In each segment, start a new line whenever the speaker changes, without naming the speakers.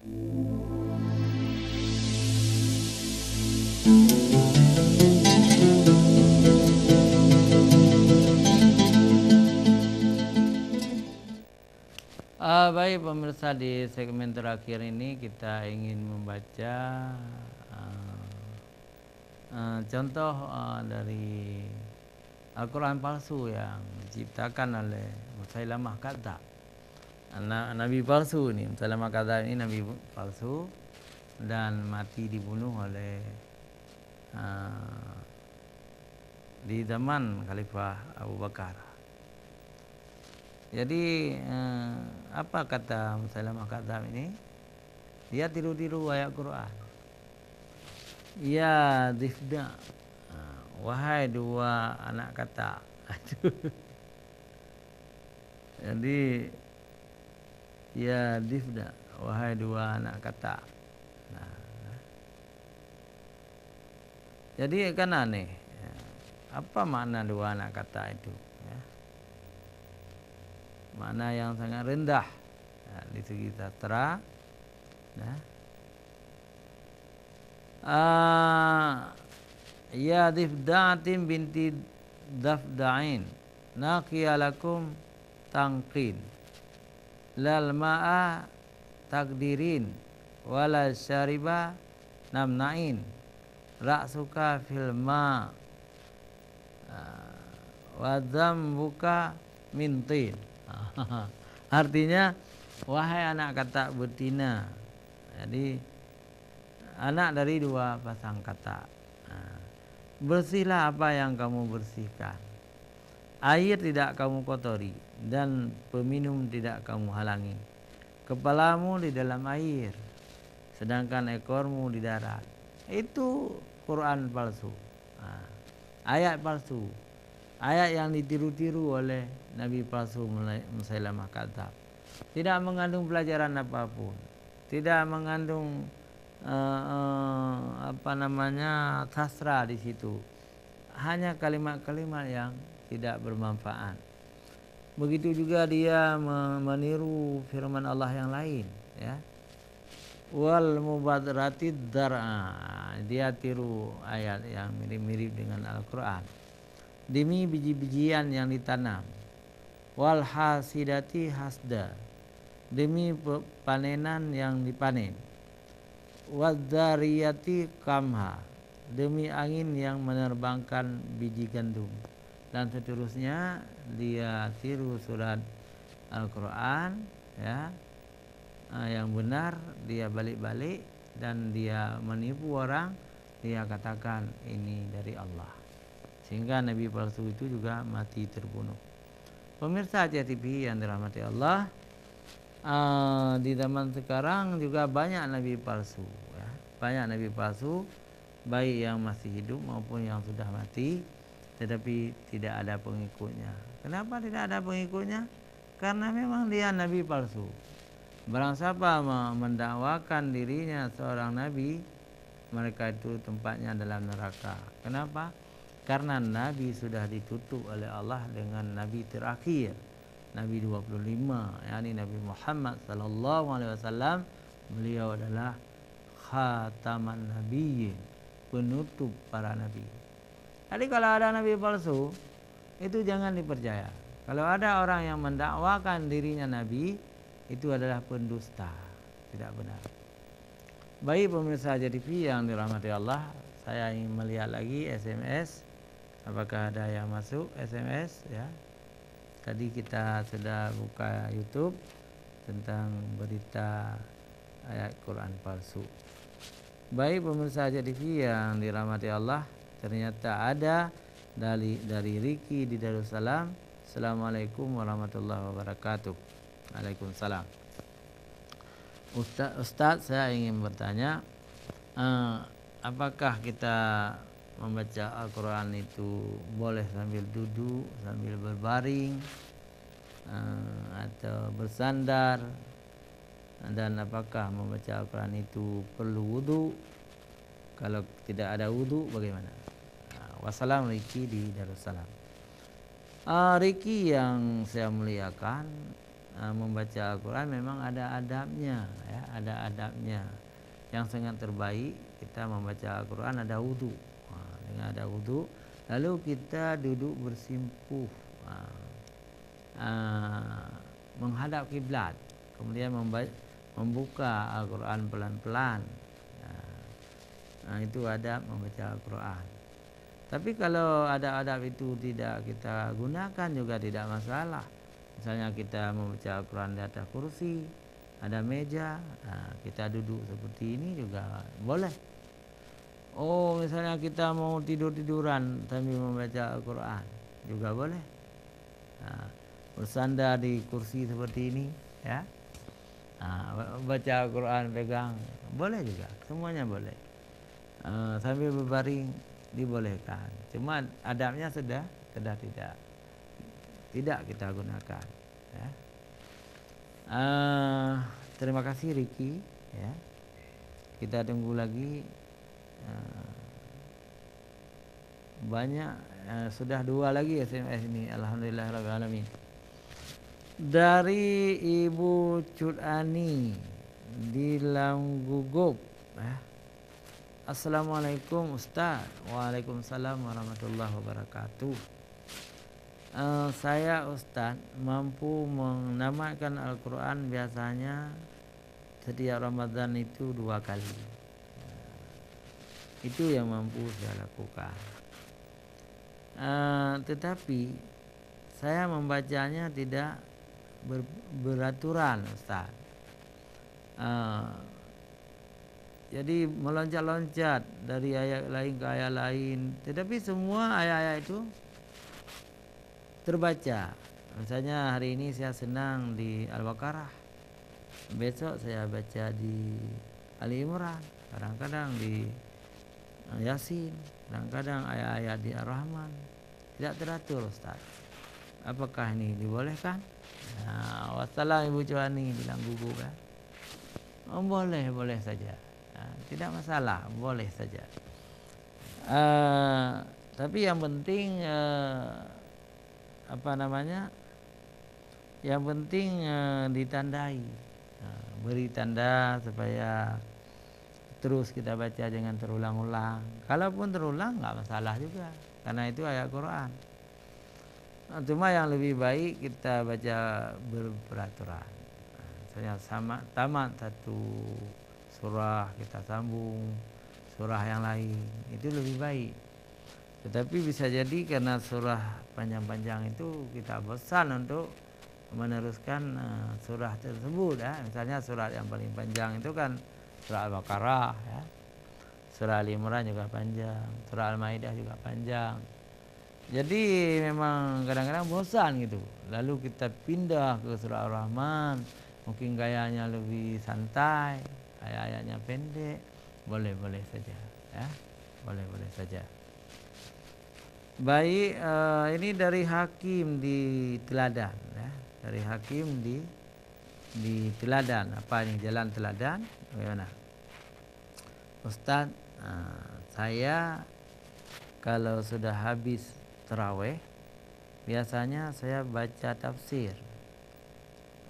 Baik pemirsa, di segmen terakhir ini kita ingin membaca contoh dari Al-Quran palsu yang diciptakan oleh Musailamah Kadzdzab. Nabi palsu ini, Musailamah Kadzdzab ini nabi palsu dan mati dibunuh oleh di zaman Khalifah Abu Bakar. Jadi apa kata Musailamah Kadzdzab ini? Dia tiru-tiru ayat Quran. Ya Difda, wahai dua anak kata. Jadi ya Difda, wahai dua anak kata. Jadi kan aneh. Apa makna dua anak kata itu? Makna yang sangat rendah di segi sastra. Ya Difda'atin binti Dafda'in naqiyalakum tangqin lal ma'a takdirin wala syariba namna'in ra'suka fil ma wa dzambuka mintin. Artinya, wahai anak kata betina. Jadi anak dari dua pasang kata. Bersihlah apa yang kamu bersihkan. Air tidak kamu kotori dan peminum tidak kamu halangi. Kepalamu di dalam air, sedangkan ekormu di darat. Itu Quran palsu. Ayat palsu. Ayat yang ditiru-tiru oleh Nabi palsu Musailamah Kadzdzab. Tidak mengandung pelajaran apapun. Tidak mengandung sastra di situ. Hanya kalimat-kalimat yang tidak bermanfaat. Begitu juga dia meniru firman Allah yang lain, ya. Wal mubadziratid dzar'a. Dia tiru ayat yang mirip-mirip dengan Al-Qur'an. Demi biji-bijian yang ditanam. Wal hasidati hasda. Demi panenan yang dipanen. Wadzariyati kamha. Demi angin yang menerbangkan biji gandum. Dan seterusnya, dia tiru surat Al-Quran, ya, yang benar dia balik-balik dan dia menipu orang. Dia katakan ini dari Allah. Sehingga Nabi palsu itu juga mati terbunuh. Pemirsa Aceh TV yang dirahmati Allah, di zaman sekarang juga banyak Nabi palsu, ya. Banyak Nabi palsu, baik yang masih hidup maupun yang sudah mati, tetapi tidak ada pengikutnya. Kenapa tidak ada pengikutnya? Karena memang dia Nabi palsu. Barang siapa mendakwakan dirinya seorang Nabi, mereka itu tempatnya dalam neraka. Kenapa? Karena Nabi sudah ditutup oleh Allah dengan Nabi terakhir, Nabi 25, yakni Nabi Muhammad sallallahu alaihi wasallam. Beliau adalah khataman nabiyyin, penutup para nabi. Jadi kalau ada nabi palsu, itu jangan dipercaya. Kalau ada orang yang mendakwakan dirinya nabi, itu adalah pendusta, tidak benar. Baik pemirsa Aceh TV yang dirahmati Allah, saya ingin melihat lagi SMS. Apakah ada yang masuk SMS, ya? Tadi kita sudah buka YouTube tentang berita ayat Quran palsu. Baik pemirsa Aceh TV yang dirahmati Allah, ternyata ada dari Riki di Darussalam. Assalamualaikum warahmatullahi wabarakatuh. Waalaikumsalam. Ustaz, saya ingin bertanya, apakah kita membaca Al-Quran itu boleh sambil duduk, sambil berbaring, atau bersandar, dan apakah membaca Al-Quran itu perlu wudu? Kalau tidak ada wudu bagaimana? Wassalam, Riki di Darussalam. Riki yang saya muliakan, membaca Al-Quran memang ada adabnya, ya, ada adabnya. Yang sangat terbaik kita membaca Al-Quran ada wudu. Dengan ada wudu, lalu kita duduk bersimpuh, menghadap kiblat, kemudian membuka Al-Quran pelan-pelan. Itu adab membaca Al-Quran. Tapi kalau adab-adab itu tidak kita gunakan juga tidak masalah. Misalnya kita membaca Al-Quran di atas kursi, ada meja, kita duduk seperti ini juga boleh. Oh, misalnya kita mau tidur-tiduran sambil membaca Al-Quran juga boleh. Bersandar di kursi seperti ini, ya, baca Al-Quran pegang, boleh juga, semuanya boleh. Sambil berbaring dibolehkan. Cuma adabnya sudah tidak kita gunakan, ya. Terima kasih Ricky, ya. Kita tunggu lagi. Banyak, sudah 2 lagi SMS ini. Alhamdulillahirabbil alamin. Dari Ibu Cudani di Langgugup, ya. Assalamualaikum Ustaz. Waalaikumsalam warahmatullahi wabarakatuh. Saya Ustaz mampu menamatkan Al-Quran biasanya setiap Ramadan itu 2 kali. Itu yang mampu saya lakukan. Tetapi saya membacanya tidak beraturan Ustaz. Jadi meloncat-loncat dari ayat lain ke ayat lain, tetapi semua ayat-ayat itu terbaca. Misalnya hari ini saya senang di Al-Baqarah, besok saya baca di Ali Imran, kadang-kadang di Yasin, kadang-kadang ayat-ayat di Ar-Rahman. Tidak teratur Ustaz. Apakah ini dibolehkan? Wassalam Ibu Cuani bilang gugu kan. Boleh saja. Tidak masalah, boleh saja. Tapi yang penting yang penting ditandai, beri tanda supaya terus kita baca jangan terulang-ulang. Kalaupun terulang nggak masalah juga, karena itu ayat Quran. Cuma yang lebih baik kita baca berperaturan. Misalnya tamat satu surah kita sambung surah yang lain, itu lebih baik. Tetapi bisa jadi karena surah panjang-panjang itu kita bosan untuk meneruskan surah tersebut, ya. Misalnya surah yang paling panjang itu kan surah Al-Baqarah, ya. Surah Ali Imran juga panjang, surah Al-Maidah juga panjang. Jadi memang kadang-kadang bosan gitu. Lalu kita pindah ke surah Ar-Rahman, mungkin gayanya lebih santai, ayat-ayatnya pendek, boleh saja, ya. Boleh saja. Baik, ini dari Hakim di Teladan, ya. Dari Hakim di Teladan. Apa ini, Jalan Teladan? Bagaimana? Ustaz, saya kalau sudah habis tarawih biasanya saya baca tafsir,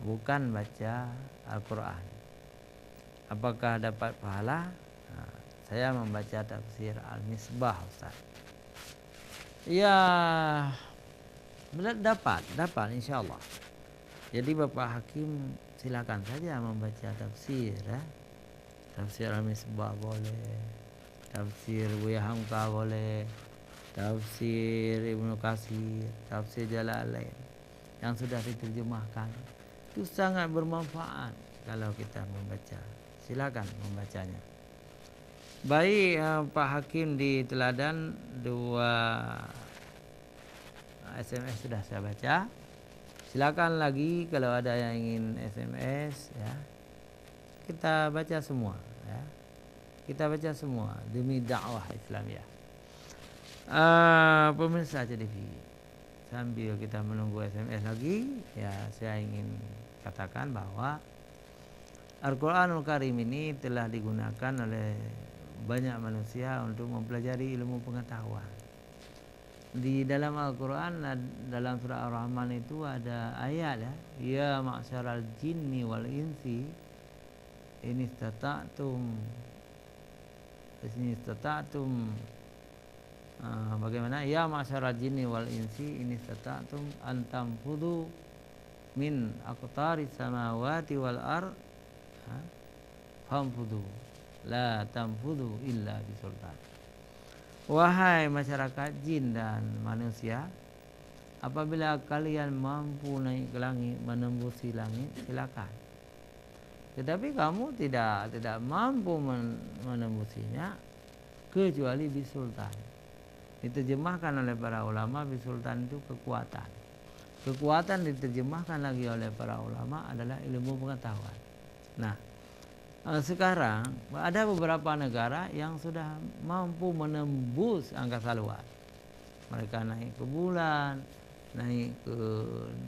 bukan baca Al-Quran. Apakah dapat pahala? Saya membaca tafsir Al-Misbah Ustaz. Ya, dapat insyaallah. Jadi Bapak Hakim silakan saja membaca tafsir, ya. Tafsir Al-Misbah boleh, tafsir Buya Hamka boleh, tafsir Ibnu Katsir, tafsir Jalalain yang sudah diterjemahkan. Itu sangat bermanfaat kalau kita membaca. Silakan membacanya. Baik, Pak Hakim di Teladan, 2 SMS sudah saya baca. Silakan lagi kalau ada yang ingin SMS, ya. Kita baca semua, ya. Kita baca semua demi dakwah Islamiyah. Pemirsa CDV, sambil kita menunggu SMS lagi, ya, saya ingin katakan bahwa Al-Quranul Karim ini telah digunakan oleh banyak manusia untuk mempelajari ilmu pengetahuan. Di dalam Al-Quran, dalam surah Ar-Rahman itu ada ayat ya, ya ma'syaral jinni wal insi ini istata'tum bagaimana, ya ma'syaral jinni wal insi ini istata'tum antamfudu min aqtaris samawati wal ard famfudu la tamfudu illa bisultan. Wahai masyarakat jin dan manusia, apabila kalian mampu naik ke langit, menembusi langit, silakan. Tetapi kamu tidak mampu menembusinya kecuali bisultan. Diterjemahkan oleh para ulama, bisultan itu kekuatan. Kekuatan diterjemahkan lagi oleh para ulama adalah ilmu pengetahuan. Nah, sekarang ada beberapa negara yang sudah mampu menembus angkasa luar. Mereka naik ke bulan, naik ke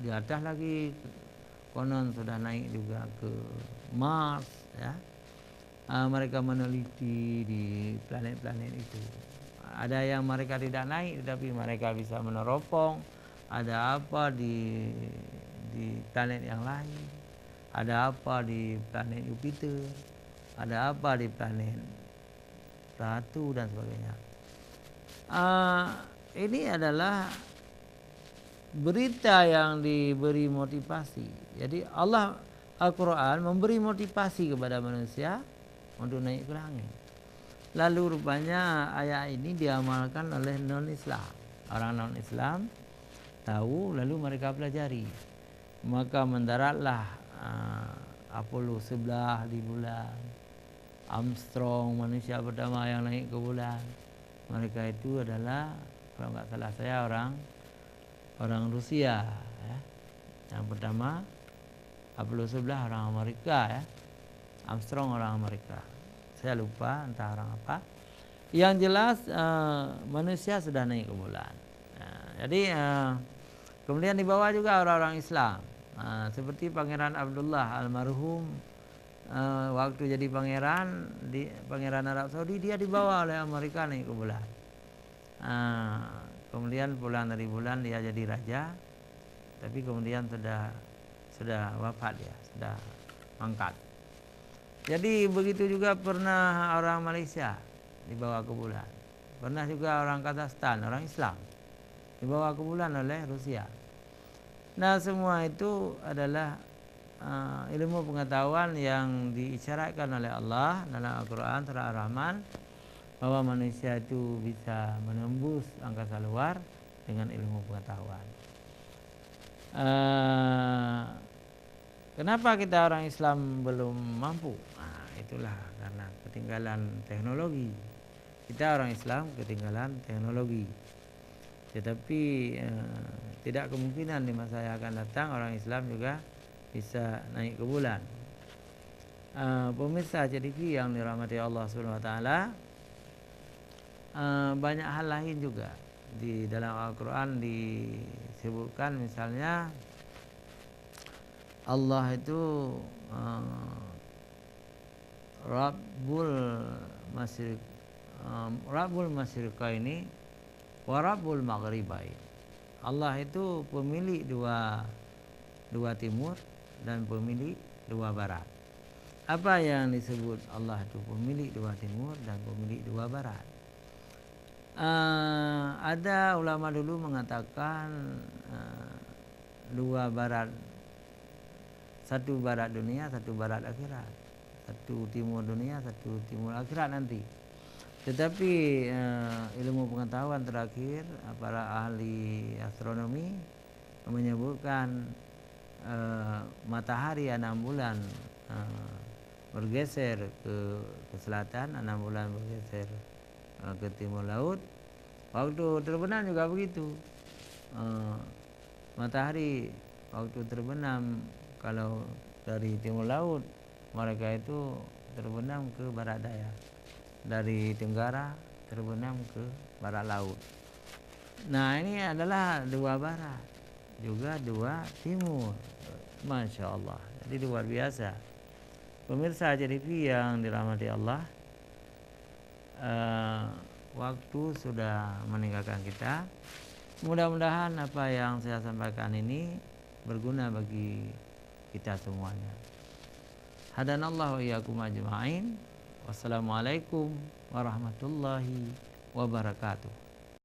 di atas lagi, konon sudah naik juga ke Mars ya. Mereka meneliti di planet-planet itu. Ada yang mereka tidak naik tetapi mereka bisa meneropong ada apa di planet yang lain. Ada apa di planet Jupiter, ada apa di planet Ratu dan sebagainya. Ini adalah berita yang diberi motivasi. Jadi Allah Al-Quran memberi motivasi kepada manusia untuk naik ke langit. Lalu rupanya ayat ini diamalkan oleh non-Islam. Orang non-Islam tahu lalu mereka pelajari. Maka mendaratlah Apollo 11 di bulan, Armstrong manusia pertama yang naik ke bulan. Mereka itu adalah, kalau nggak salah saya, orang Rusia ya. Yang pertama Apollo 11 orang Amerika ya, Armstrong orang Amerika, saya lupa entah orang apa. Yang jelas manusia sudah naik ke bulan. Jadi kemudian dibawa juga orang-orang Islam. Seperti Pangeran Abdullah almarhum, waktu jadi pangeran Arab Saudi, dia dibawa oleh Amerika naik ke bulan. Kemudian pulang dari bulan dia jadi raja, tapi kemudian sudah wafat dia, sudah mangkat. Jadi begitu juga pernah orang Malaysia dibawa ke bulan. Pernah juga orang Kazakhstan, orang Islam, dibawa ke bulan oleh Rusia. Nah, semua itu adalah ilmu pengetahuan yang diisyaratkan oleh Allah dalam Al-Quran surah Ar-Rahman, bahwa manusia itu bisa menembus angkasa luar dengan ilmu pengetahuan. Kenapa kita orang Islam belum mampu? Itulah karena ketinggalan teknologi. Kita orang Islam ketinggalan teknologi. Tetapi tidak kemungkinan di masa yang akan datang orang Islam juga bisa naik ke bulan. Pemirsa CTV yang dirahmati Allah Subhanahu wa taala, banyak hal lain juga di dalam Al-Quran disebutkan. Misalnya Allah itu Rabbul Masyriqaini wa Rabbul Maghribain. Allah itu pemilik dua timur dan pemilik dua barat. Apa yang disebut Allah itu pemilik dua timur dan pemilik dua barat? Ada ulama dulu mengatakan dua barat, satu barat dunia, satu barat akhirat, satu timur dunia, satu timur akhirat nanti. Tetapi ilmu pengetahuan terakhir, para ahli astronomi menyebutkan matahari 6 bulan bergeser ke selatan, 6 bulan bergeser ke timur laut. Waktu terbenam juga begitu. Matahari waktu terbenam kalau dari timur laut, mereka itu terbenam ke barat daya. Dari tenggara terbenam ke barat laut. Nah, ini adalah dua barat, juga dua timur. Masya Allah. Jadi luar biasa. Pemirsa JTV yang dirahmati Allah, waktu sudah meninggalkan kita. Mudah-mudahan apa yang saya sampaikan ini berguna bagi kita semuanya. Hadanallahu wa iyyakum ajma'in. Wassalamualaikum warahmatullahi wabarakatuh.